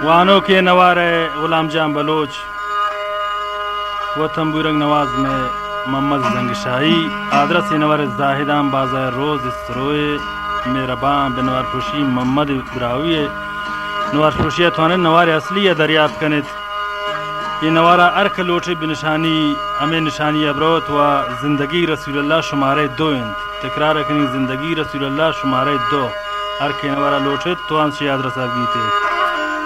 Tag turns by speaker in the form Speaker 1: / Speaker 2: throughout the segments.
Speaker 1: वानों के नवार गुलाम जाम बलोच व तंबूरंग नवाज में मोहम्मद जंगशाही आदरस नवर जाहिदाम बाजार रोज इसरोए मेहरबान बनवार फुशी मोहम्मद इब्राहिम नवार फुशी थाने नवार असली या दरियाफ्त कनित ये नवारा अर्क लोटे बिनशानी हमें निशानी अबरोत व जिंदगी रसूलुल्लाह शुमारे दो इंत तकरार रखनी जिंदगी रसूलुल्लाह शुमारे दो अर्क नवारा लोटे तो अंश याद रसा गीते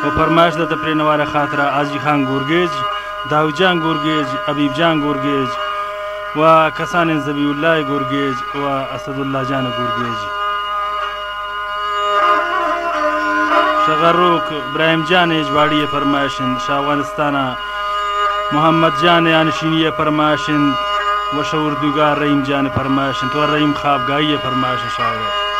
Speaker 1: वो फरमाइश दा तपरे नवारा खातरा आजी खान गुरगेज दाऊजान गुरगेज अबीबजान गुरगेज व कसान जबीउल्लाह गुरगेज व असदुल्लाह जान गुरगेज शगरुक इब्राहिम जान एजवाड़ी फरमाइशिंद शाहवानस्ताना मोहम्मद जान यानशीनी फरमाइशिंद व शऊरदुगार रहीम जान फरमाइशिंद तो रहीम खाब गाई फरमाइश शाह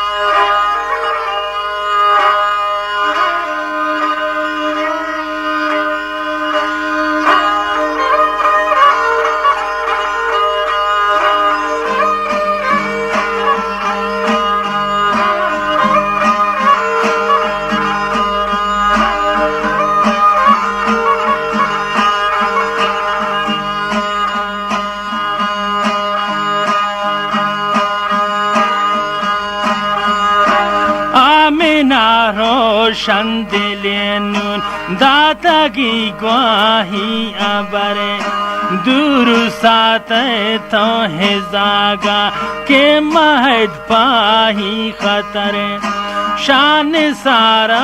Speaker 2: रोशन दिलेनुन दाता की ग्वाही अबरे दूर साते तो है जागा के महद पाही खतरे शान सारा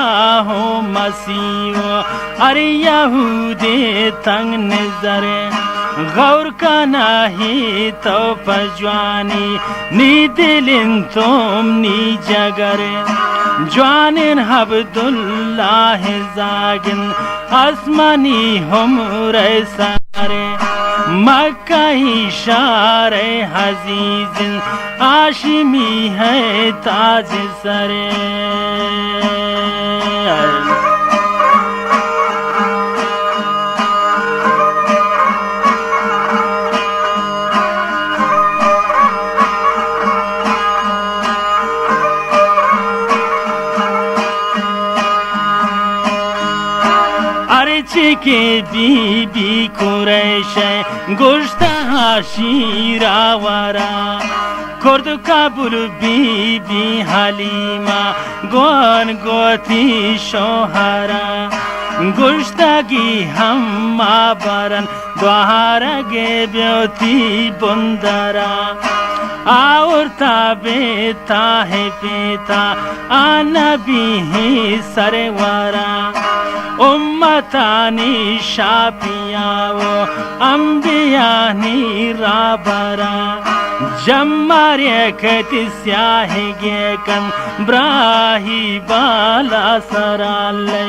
Speaker 2: हो मसीहो अरे यहूदे तंग नजरे गौर का नाही तो पजवानी नी दिलिन तुम नी जगरे जवानिन अब्दुल्लाह जागिन आसमानी हम रे सारे मक्का इशारे हजीजिन आशिमी है ताज सरे के बीबी कुरैश गोश्त हाशीरा वरा कुर्द काबुल बीबी हलीमा गोन गोती शोहरा गोश्तगी हम बरन द्वारा गे ब्योती बुंदरा औरता बेता है पेता आनबी ही सरवरा उम्मतानी शापियाओ अंबियानी राबरा जम्मारे कति स्याहे गेकन ब्राही बाला सराले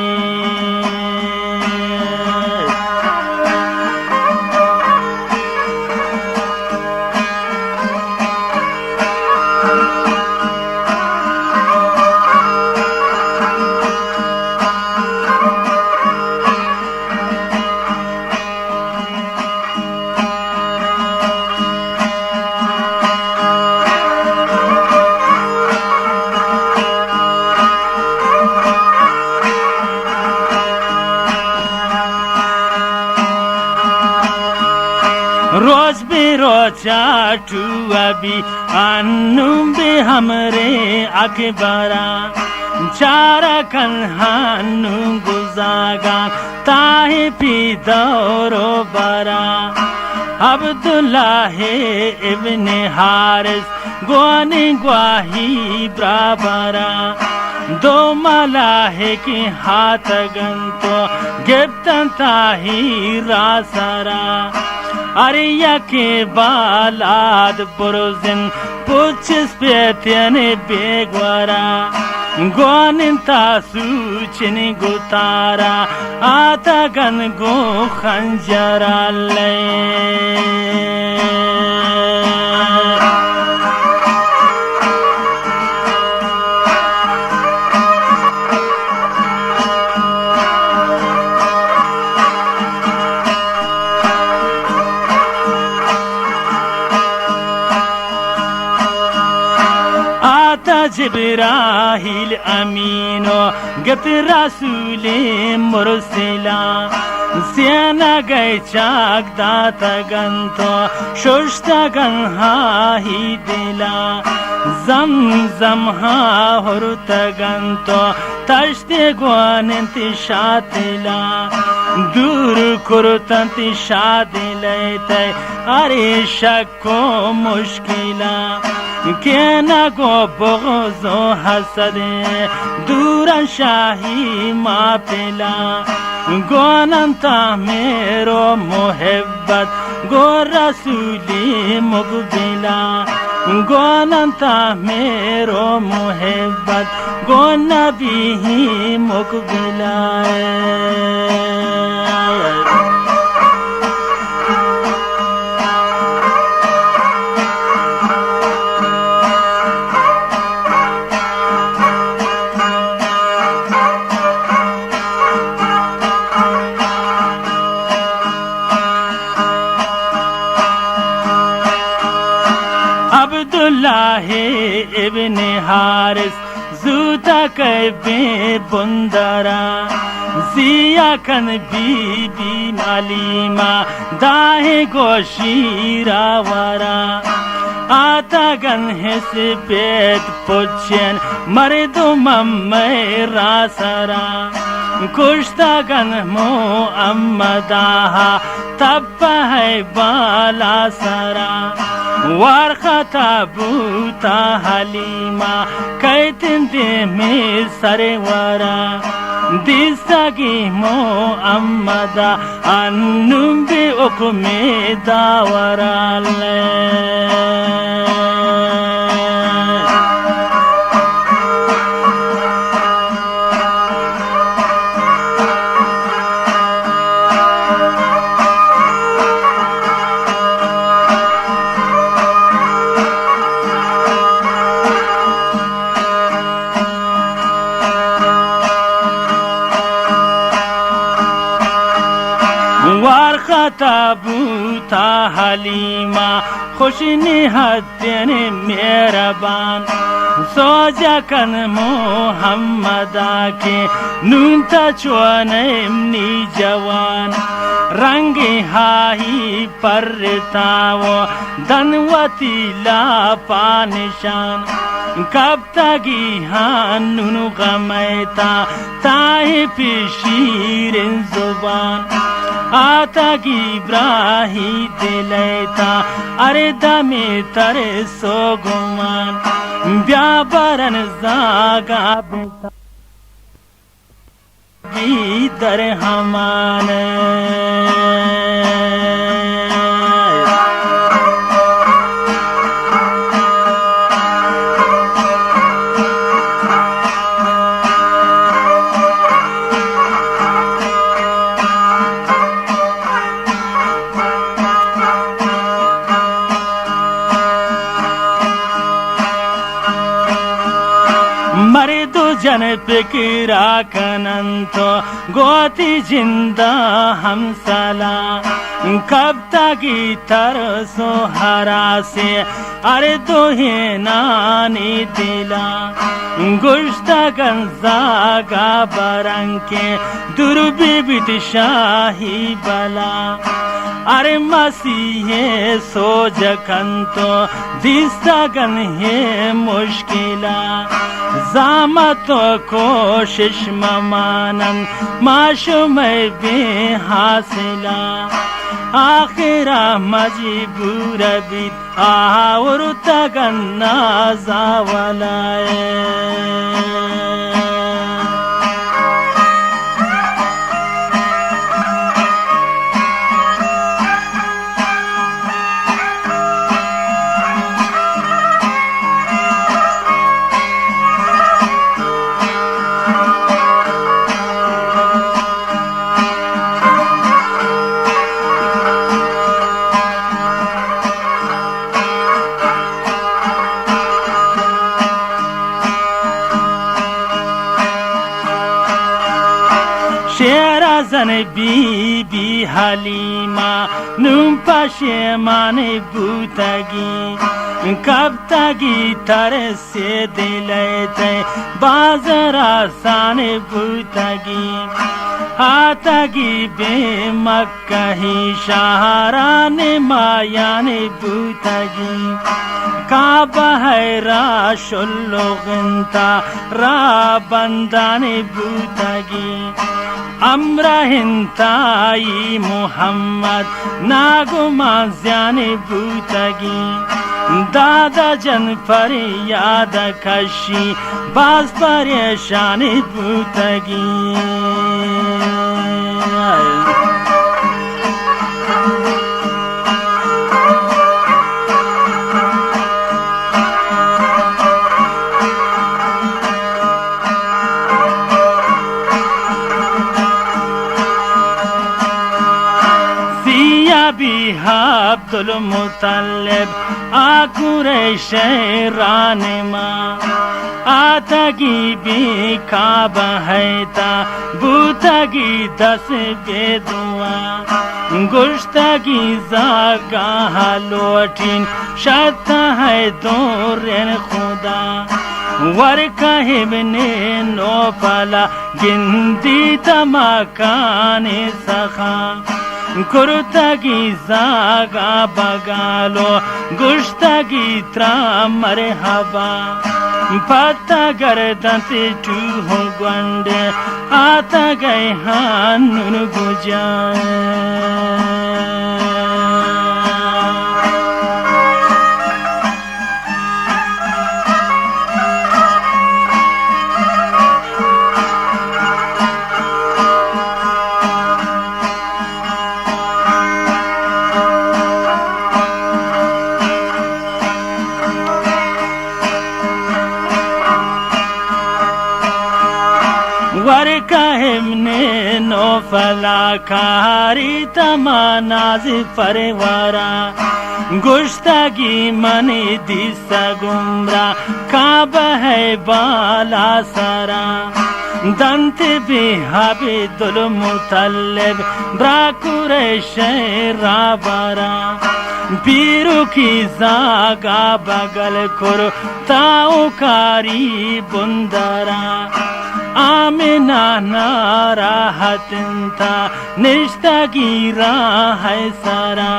Speaker 2: रोज चाटू अभी अन्नुम बे हमरे अकबरा चारा कन्हानु गुजागा ताहे पी दौरो बरा अब्दुल्लाह इब्ने हारिस गोनी ग्वाही ब्राबरा दो मलाहे के हाथ गंतो गिफ्तन ताही रासरा अरे यके बालाद बुरुजिन पुच्छस पेत्यने बेगवरा गोनिन तासु चिनि गुतारा आता गन गो खंजरा ले जिब्राहिल अमीनो गत रसूले मुरसला सेना गए चाक दाता गंतो शुष्टगन हाही दिला जम हा होरुता गंतो तश्ते ग्वानंति शातिला दूर कुरुतंति शादिलैते अरे शक्को मुश्किला केना गो बगजो हसदे दूर शाही मापिला गोनंता मेरो मोहब्बत गो रसूली मुकबिला गोनंता मेरो मोहब्बत गो नबी मुकबिला अब्दुल्लाह इब्ने हारिस जूता कैबे बुंदरा जिया कन बीबी मालीमा दाहे गोशीरा वरा आता गन हिस पेट पुछन मर्दो मम्मे रासरा कुश्ता गन मो अम्मदाहा तब है बाला सरा वारखता बूता हलीमा कैतिन दे में सरवरा दिसगी मो अम्मदा अन्नुम बे उकमे दावरा ले वारखता बूता हलीमा खुश निहत्यन मेहरबान सोजा कन मोहम्मदा के नूनता चुनमनी जवान रंगे हाही परतावो धनवती ला पानिशान कब तगी हानुनु गमैता ताहे पिशीरिन जुबान आता की ब्राही दिलैता अरे दमे तरे सो गुमान ब्याबरन जागा बेता दर हमाने मर्दो जन फिक्रा कनंतो गोती जिंदा हम सला कब तकी तरसो हरा से अरे दो ही नानी दिला गुश्ता गंजागा बरंग के दुर्बिबित शाही बला अरे मसीहे सोजकंतो दिस्तगन है मुश्किला जामतो कोशिश ममानन माशुम बेहासिला आखिरा मजबूर बिद और तगन्ना जावलाए शेरा Bazan bibi Halima num pashemane butagi kabtagi tare se dilete bazara sane butagi hatagi be makkahi shaharane mayane butagi Kaaba hai ra sholloginta ra bandane butagi Amra hintai Muhammad naguma zyane butagi Dada jan faryada kashi baz pareshane butagi Abdul Muttalib Akuresh Ranima Atagi bi Kaaba hai ta Butagi das bedua Gushtagi zaga halotin Shatta hai doren khuda War kahibne no pala Gindi tamakane sakha Kurtagi zaga bagalo Gushtagi tra marhaba Pata gardante tu ho gwande Ata gai hanun gujay Kahimne no falakari tamanaz parwara Gushtagi mani disa gumra Kaaba hai bala sara Dante bihabi dul Muttalib Bra Quraysh rabara Piru ki zaga bagal kor Tau kari bundara Amina narahatinta nishtagi hai sara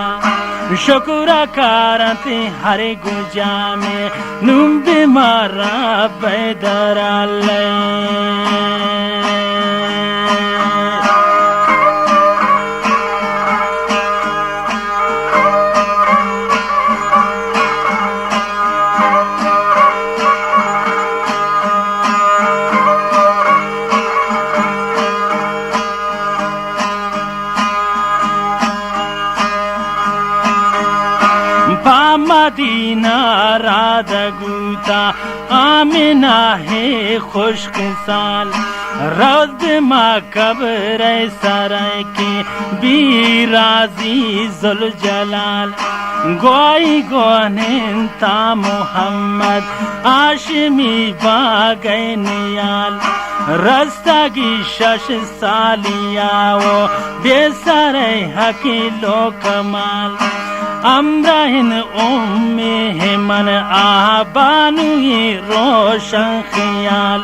Speaker 2: Shukura karate hare gujame numbe mara bedarale Madina Radhaguta Amina hai khushk sal Rawd ma kabre saray ki Birazi Zul Jalal Goi gonen ta Muhammad Ashmi bagay niyal Rastagi shash saliya wo Besaray hakilo kamal Amrahin umme man abanu ye roshan khiyal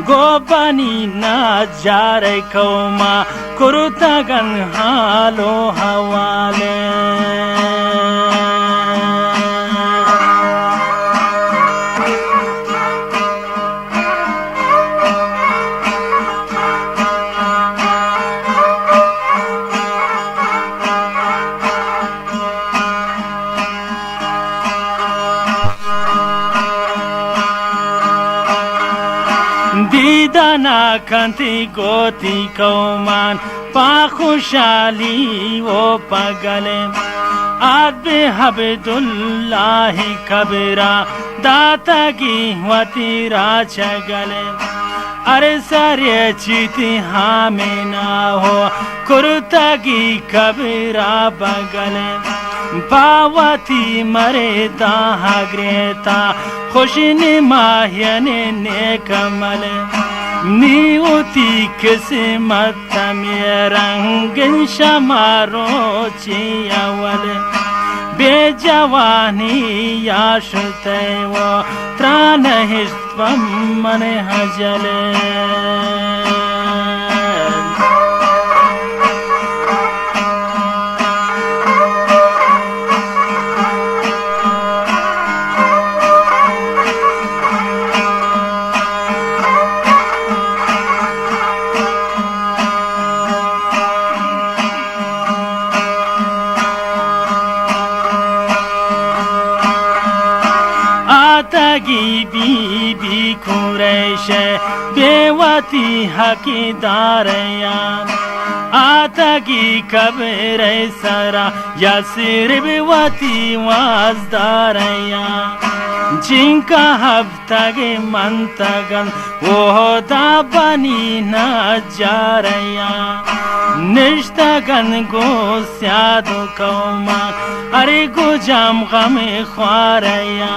Speaker 2: Gobani na jare kauma kurtagan halo hawale Didana kanti goti kauman pa khushali wo pagale Adbe Abdullahi kabira datagi watira chagale Are sare chiti hame na ho kurtagi kabira bagale باوتی مره دا هگریتا خوشین ماهیان نیکمل نیوتی قسمت میرنگن شمارو چی اوله بے جوانی یاشتے و تران ہشتم من حجلے आतगी बीबी कुरैश बेवती हकीदारया आतगी कब्र सरा यासिर बेवती वाजदारया जिनका हफ्तगे मंतगन वो दाबनी न जारया निश्तगन गो स्यादो कौमा अरे गो जाम गमे ख्वारया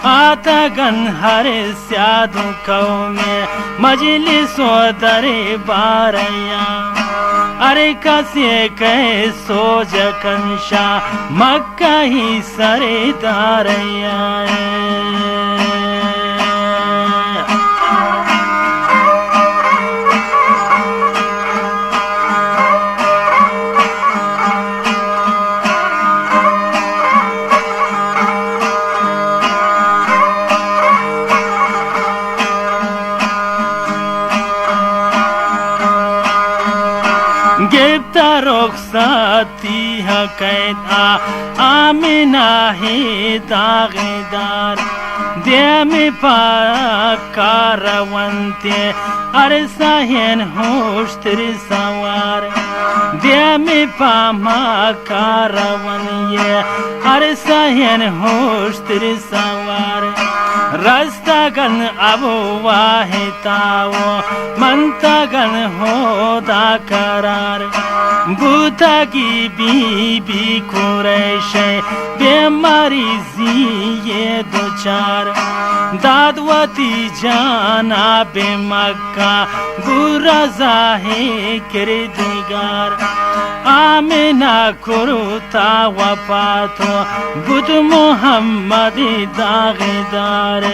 Speaker 2: आतगन हरे स्यादो कौमे मजलिसो दरे बारया अरे कसे कहे सोज कंशा मक्का ही सरे दारया गिफ्ता रुखसाती हकैद आमिना ही दागेदार दे में कारवंते अरे साहन होश तेरे सवार दे में पामा कारवन ये अरे साहन होश तेरे सवार रस्तगन अब वाहिताओ मंतगन होदा करार भूतगी बीबी कुरैश बेमारी जी ये दो चार दादवती जाना बे मक्का बुरा जाहे किरदगार आमिना कुरुता वफातो बुद मोहम्मद दागेदार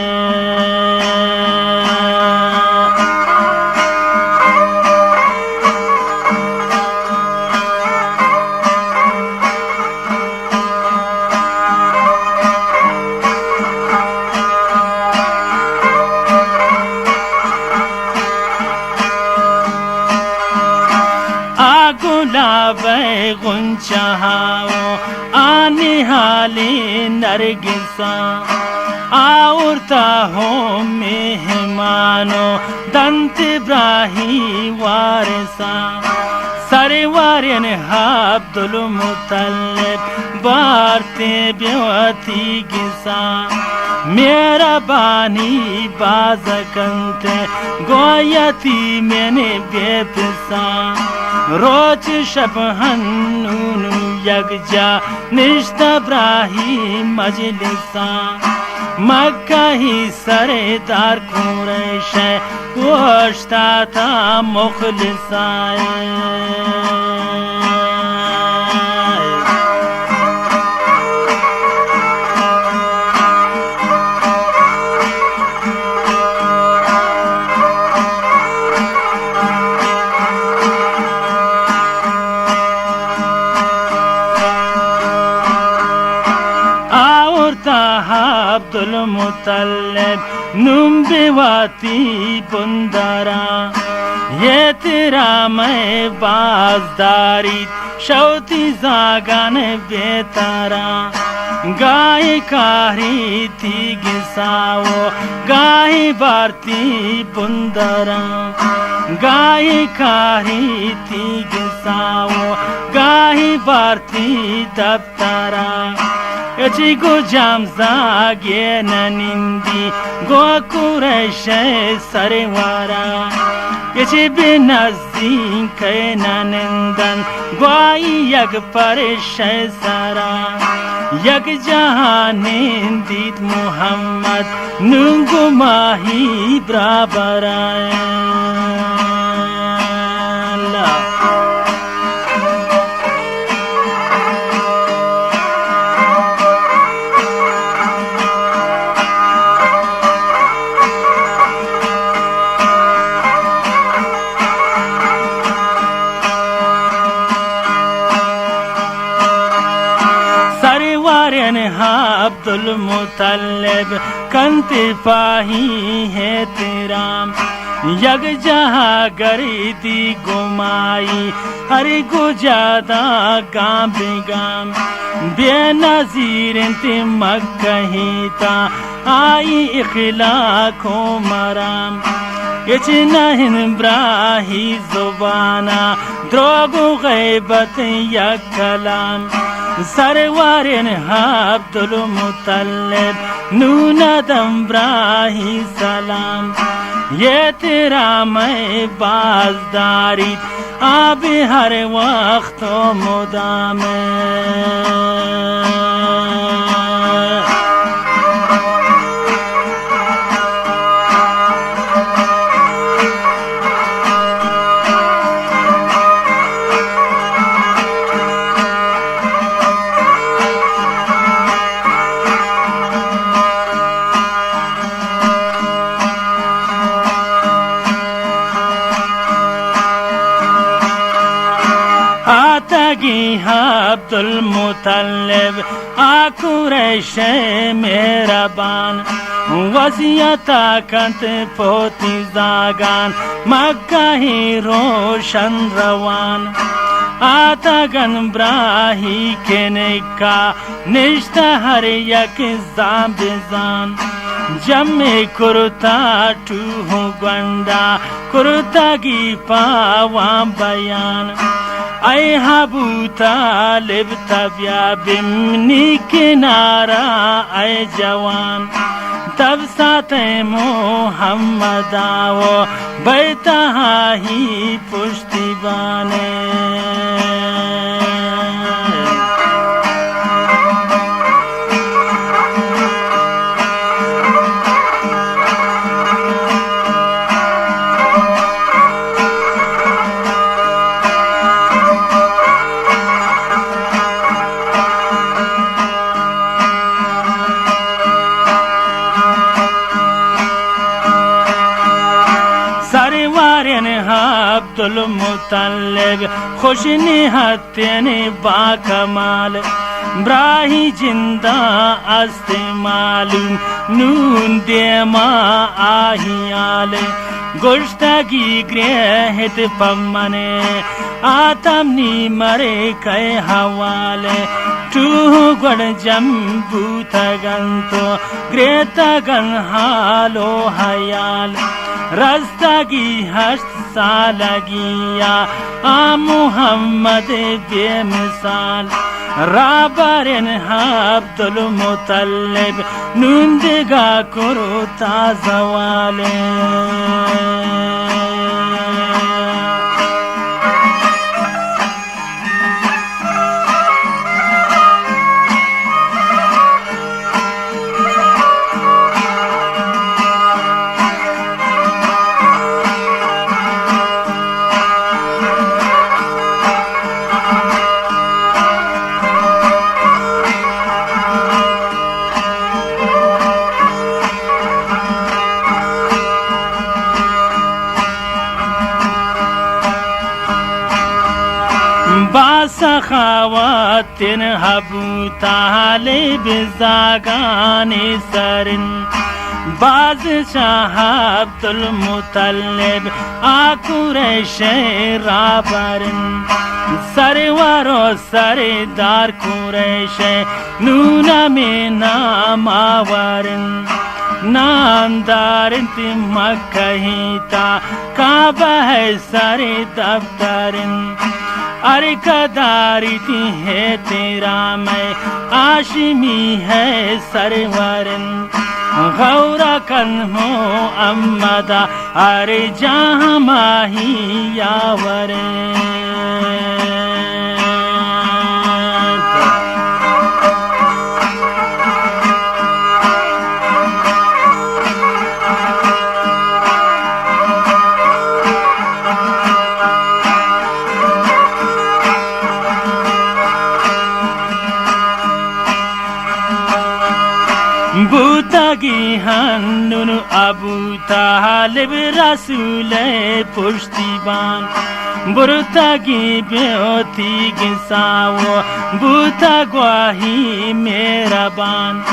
Speaker 2: गुलाबे गुंचाओ आने हाले नरगिसा आउरता हो मेहमानो दंत ब्राही वारसा सरवारन अब्दुल मुतल्लिब बारते बेवती गिसा मेरा बानी बाजकंते गोयती मैंने बेपसा रोज शब हन्नून यगजा निश्ता ब्राही मजलिसा मक्का ही सरेदार कुरैश गोश्ता था मुखलिसा अब्दुल मुतल्लिब नुम्बेवाती बुंदारा ये तेरा मैं बाजदारी शौती जागन बेतारा गाय कारी थी गिसाओ गाय बारती बुंदारा गाय कारी थी गिसाओ गाय बारती दफ्तारा Eci gujam zagena nindi Go kureshe sarewara Eci binazin kena nindan Gwai yag pareshe sara Yag jahanindit Muhammad Nungu mahi brabara Abdul मुतल्लिब कंति पाही है तेराम यग जहाँ गरीदी गुमाई हरि गुजादा गाम बेगाम बेनजीर इंति मक्कहीता आई इखलाको मराम इचनहिन ब्राही जुबाना द्रोगु गैबत या कलाम सरवारिन अब्दुल मुतल्लिब नूनदम ब्राही सलाम ये तेरा मैं बाजदारी आब हर वक्त मुदाम अब्दुल मुतल्लिब आकुरैश मेहरबान वसियता कंत पोती जागान मक्का ही रोशन रवान आतागन ब्राही के निका निष्ठा हर यक जान जम्मे कुर्ता टूहू गंडा कुर्ता की पावा बयान ऐ अबू तालिब तबिया बिमनी किनारा ऐ जवान तब साथे मोहम्मद आओ बैता ही पुष्टि बाने अब्दुल मुतल्लिब खुशनी हत्याने बाकमाल ब्राही जिंदा अस्ते मालूम नून देमा आहियाल गुश्तगी ग्रहित पमने आतमनी मरे कै हवाले टूह गण जम्बू तगंतो ग्रेतगन हालो हयाल रास्ता की हस्त सालगिया आ मुहम्मद बेमिसाल राबरन अब्दुल मुतल्लिब नूंदगा कुरुता जवाले बासखावतिन अबू तालिब जागाने सरिन बादशाह अब्दुल मुतल्लिब आकुरैश राबरिन सरवारो सरदार कुरैश नूना में नामावरिन नामदारिन मक्कहीता काबा है सरे दफ्तरिन अरे कदारिती है तेरा मैं आशिमी है सरवरन गौरा कन्हो अम्मदा अरे जहाँ माही यावरे Butagi hannunu Abu Talib Rasule pushtiban Burtagi beoti gisawo Butagwahi meraban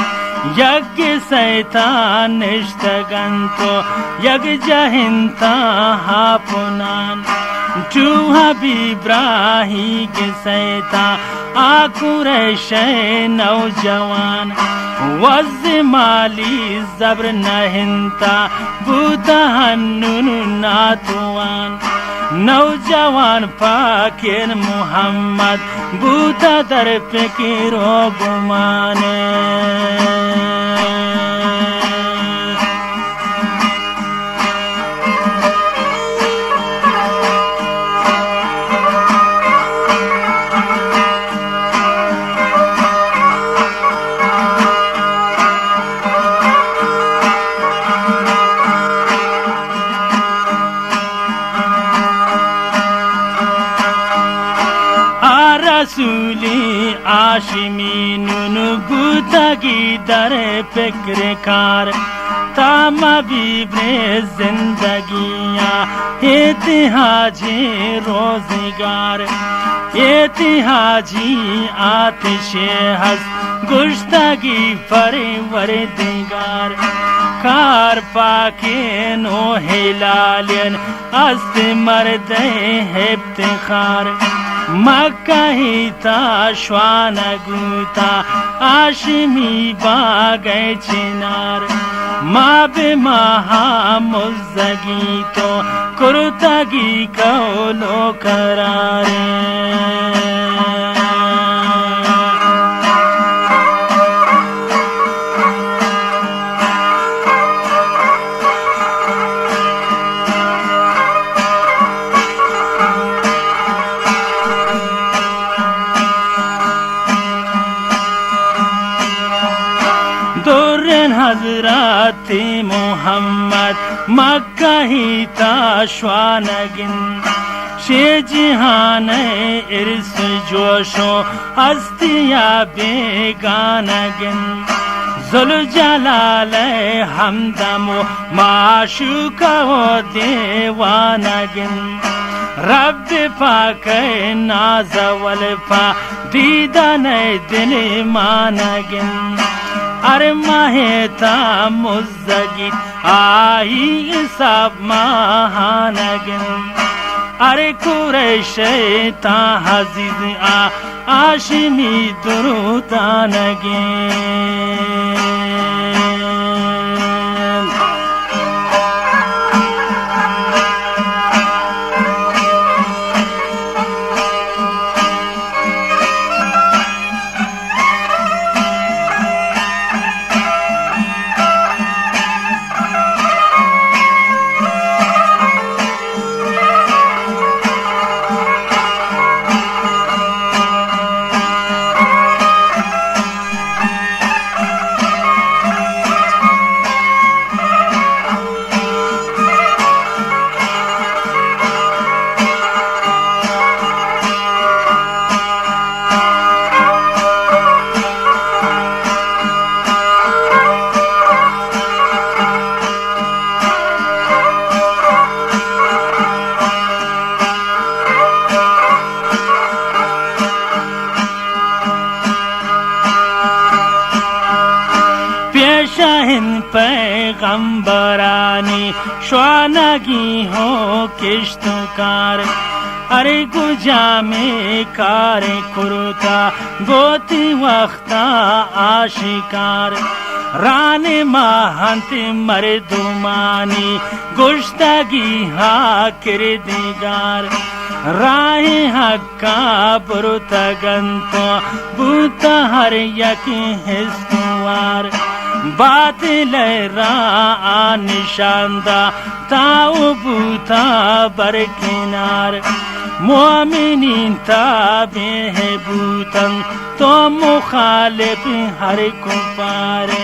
Speaker 2: Yag saitan nishtaganto Yag jahinta hapunan Tu Habibrahi gisaita Akureshe naujawan वज़ माली ज़ब्र नहिंता बूता हन्नुनु नातुआन नौजवान पाकिर मुहम्मद बूता दर फिकिरो गुमाने रसूली आशिमीनुन बूतगी दर फिक्र कार तामा बीब्रे जिंदगियाँ इतिहाजी रोजगार इतिहाजी आतिशे हस गुश्तगी परवरदिगार कार पाके नो हिलालियन अस्त मर्दे इफ्तिखार मक्का हिता श्वाना गुता आशिमी बागे चिनार माँ बे महा मुज़्ज़गी तो कुर्तगी कौलो करारे हज़रत मोहम्मद मक्का हिता श्वानगिन शे जिहान इर्स जोशो हस्तिया बेगानगिन जुल जलाल हमदमो माशूका वो देवानगिन रब पाक नाज़वल पा दीदान दिल मानगिन अरे माहेता मुज़्ज़गी आई सब महानगिन अरे कुरैश ता हज़ीज़ आशिमी दुरूदानगिन पैगंबरानी श्वानगी हो किश्तकार अरे गुजा में कार कुरुता बोती वक्ता आशिकार राने महंती मर्दुमानी गुश्तगी हा किरदिगार राहे हक्का बुरुतगंतो बूत हर यकी हिस्नुवार बातिल रा निशांदा ताऊ बूता बरकिनार मोमिनीन ताबे है बूतन तो मुखालिफ हर कुफारे